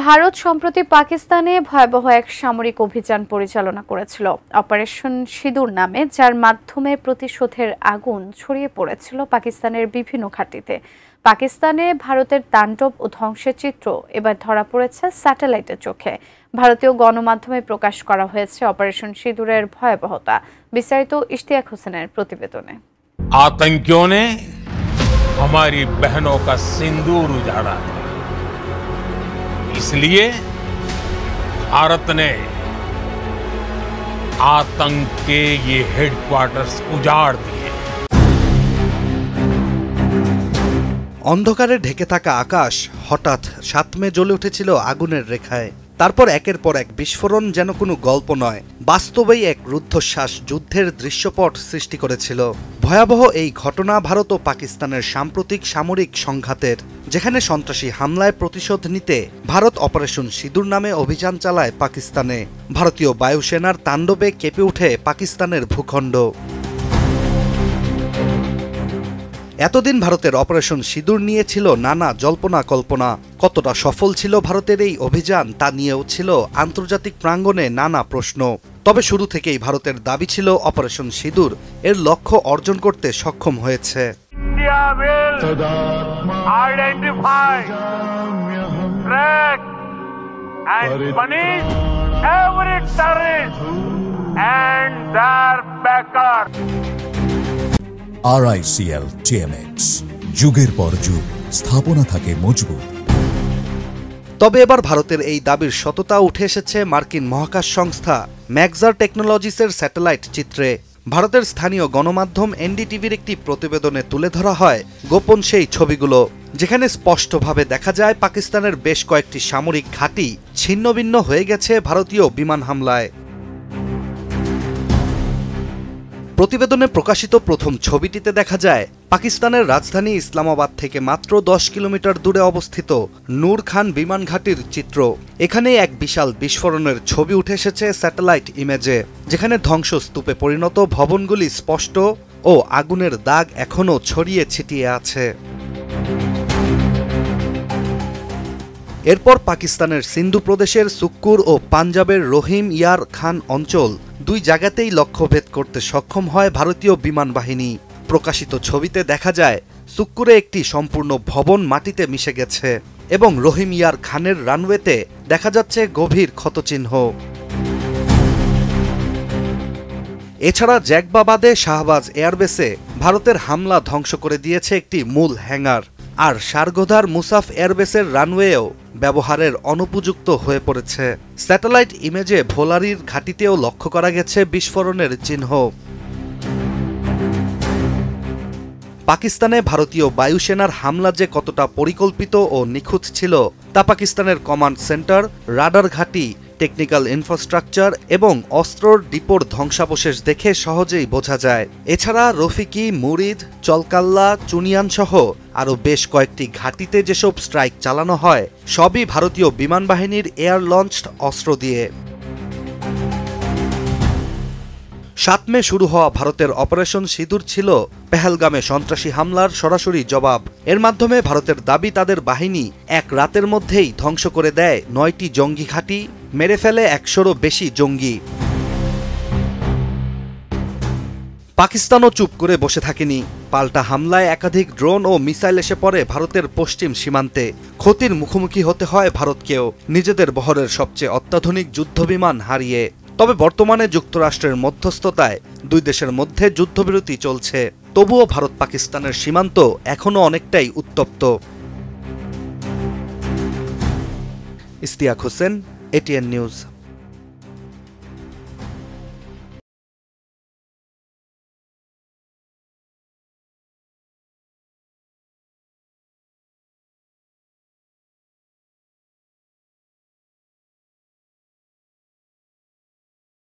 ভারত সম্প্রতি পাকিস্তানে ভয়াবহ এক সামরিক অভিযান পরিচালনা করেছিল অপারেশন সিঁদুর নামে, যার মাধ্যমে প্রতিশোধের আগুন ছড়িয়ে পড়েছিল পাকিস্তানের বিভিন্ন ঘাঁটিতে। পাকিস্তানে ভারতের তাণ্ডব ও ধ্বংসের চিত্র এবার ধরা পড়েছে স্যাটেলাইটের চোখে। ভারতীয় গণমাধ্যমে প্রকাশ করা হয়েছে অপারেশন সিঁদুরের ভয়াবহতা। বিস্তারিত ইশতিয়াক হোসেনের প্রতিবেদনে। आतंकियों ने हमारी बहनों का सिंदूर उजाड़ा था, इसलिए भारत ने आतंक के ये हेडक्वार्टर्स उजाड़ दिए। অন্ধকারে ঢেকে থাকা আকাশ হঠাৎ ৭ মে জ্বলে উঠেছিল আগুনের রেখায়। তারপর একের পর এক বিস্ফোরণ যেন কোনো গল্প নয়, বাস্তবেই এক রুদ্ধশ্বাস যুদ্ধের দৃশ্যপট সৃষ্টি করেছিল। ভয়াবহ এই ঘটনা ভারত ও পাকিস্তানের সাম্প্রতিক সামরিক সংঘাতের, যেখানে সন্ত্রাসী হামলায় প্রতিশোধ নিতে ভারত অপারেশন সিঁদুর নামে অভিযান চালায় পাকিস্তানে। ভারতীয় বায়ুসেনার তাণ্ডবে কেঁপে ওঠে পাকিস্তানের ভূখণ্ড। এতদিন ভারতের অপারেশন সিঁদুর নিয়ে ছিল নানা জল্পনা কল্পনা। কতটা সফল ছিল ভারতের এই অভিযান তা নিয়েও ছিল আন্তর্জাতিক প্রাঙ্গণে নানা প্রশ্ন। তবে শুরু থেকেই ভারতের দাবি ছিল অপারেশন সিঁদুর এর লক্ষ্য অর্জন করতে সক্ষম হয়েছে। RICL TMX, যুগের পর যুগ স্থাপনা থাকে মজবুত। তবে এবার ভারতের এই দাবির সততা উঠে এসেছে মার্কিন মহাকাশ সংস্থা ম্যাক্সার টেকনোলজিসের স্যাটেলাইট চিত্রে। ভারতের স্থানীয় গণমাধ্যম NDTVর একটি প্রতিবেদনে তুলে ধরা হয় গোপন সেই ছবিগুলো, যেখানে স্পষ্টভাবে দেখা যায় পাকিস্তানের বেশ কয়েকটি সামরিক ঘাঁটি ছিন্নভিন্ন হয়ে গেছে ভারতীয় বিমান হামলায়। প্রতিবেদনে প্রকাশিত প্রথম ছবিটিতে দেখা যায় পাকিস্তানের রাজধানী ইসলামাবাদ থেকে মাত্র 10 কিলোমিটার দূরে অবস্থিত নূর খান বিমান ঘাঁটির চিত্র। এখানে এক বিশাল বিস্ফোরণের ছবি উঠে এসেছে স্যাটেলাইট ইমেজে, যেখানে ধ্বংসস্তূপে পরিণত ভবনগুলি স্পষ্ট ও আগুনের দাগ এখনও ছড়িয়ে ছিটিয়ে আছে। এরপর পাকিস্তানের সিন্ধু প্রদেশের সুক্কুর ও পাঞ্জাবের রহিম ইয়ার খান অঞ্চল, দুই জায়গাতেই লক্ষ্যভেদ করতে সক্ষম হয় ভারতীয় বিমান বাহিনী। প্রকাশিত ছবিতে দেখা যায় সুক্কুরে একটি সম্পূর্ণ ভবন মাটিতে মিশে গেছে এবং রহিম ইয়ার খানের রানওয়েতে দেখা যাচ্ছে গভীর ক্ষতচিহ্ন। এছাড়া জ্যাকবাবাদে শাহবাজ এয়ারবেসে ভারতের হামলা ধ্বংস করে দিয়েছে একটি মূল হ্যাঙ্গার, আর সারগোধার মুসাফ এয়ারবেসের রানওয়েও ব্যবহারের অনুপযুক্ত হয়ে পড়েছে। স্যাটেলাইট ইমেজে ভোলারির ঘাঁটিতেও লক্ষ্য করা গেছে বিস্ফোরণের চিহ্ন। পাকিস্তানে ভারতীয় বায়ুসেনার হামলা যে কতটা পরিকল্পিত ও নিখুঁত ছিল তা পাকিস্তানের কমান্ড সেন্টার, রাডার ঘাঁটি, টেকনিক্যাল ইনফ্রাস্ট্রাকচার এবং অস্ত্রর ডিপোর ধ্বংসাবশেষ দেখে সহজেই বোঝা যায়। এছাড়া রফিকি, মুরিদ, চলকাল্লা, চুনিয়ান সহ আরও বেশ কয়েকটি ঘাঁটিতে যেসব স্ট্রাইক চালানো হয় সবই ভারতীয় বিমান বাহিনীর এয়ার লঞ্চড অস্ত্র দিয়ে। ৭ মে শুরু হওয়া ভারতের অপারেশন সিঁদুর ছিল পেহেলগামে সন্ত্রাসী হামলার সরাসরি জবাব। এর মাধ্যমে ভারতের দাবি তাদের বাহিনী এক রাতের মধ্যেই ধ্বংস করে দেয় ৯টি জঙ্গি ঘাঁটি, মেরে ফেলে ১০০রও বেশি জঙ্গি। পাকিস্তানও চুপ করে বসে থাকেনি। পাল্টা হামলায় একাধিক ড্রোন ও মিসাইল এসে পড়ে ভারতের পশ্চিম সীমান্তে। ক্ষতির মুখোমুখি হতে হয় ভারতকেও, নিজেদের বহরের সবচেয়ে অত্যাধুনিক যুদ্ধবিমান হারিয়ে। তবে বর্তমানে যুক্তরাষ্ট্রের মধ্যস্থতায় দুই দেশের মধ্যে যুদ্ধবিরতি চলছে। তবুও ভারত পাকিস্তানের সীমান্ত এখনও অনেকটাই উত্তপ্ত। Ishtiaq Hossain, ATN news.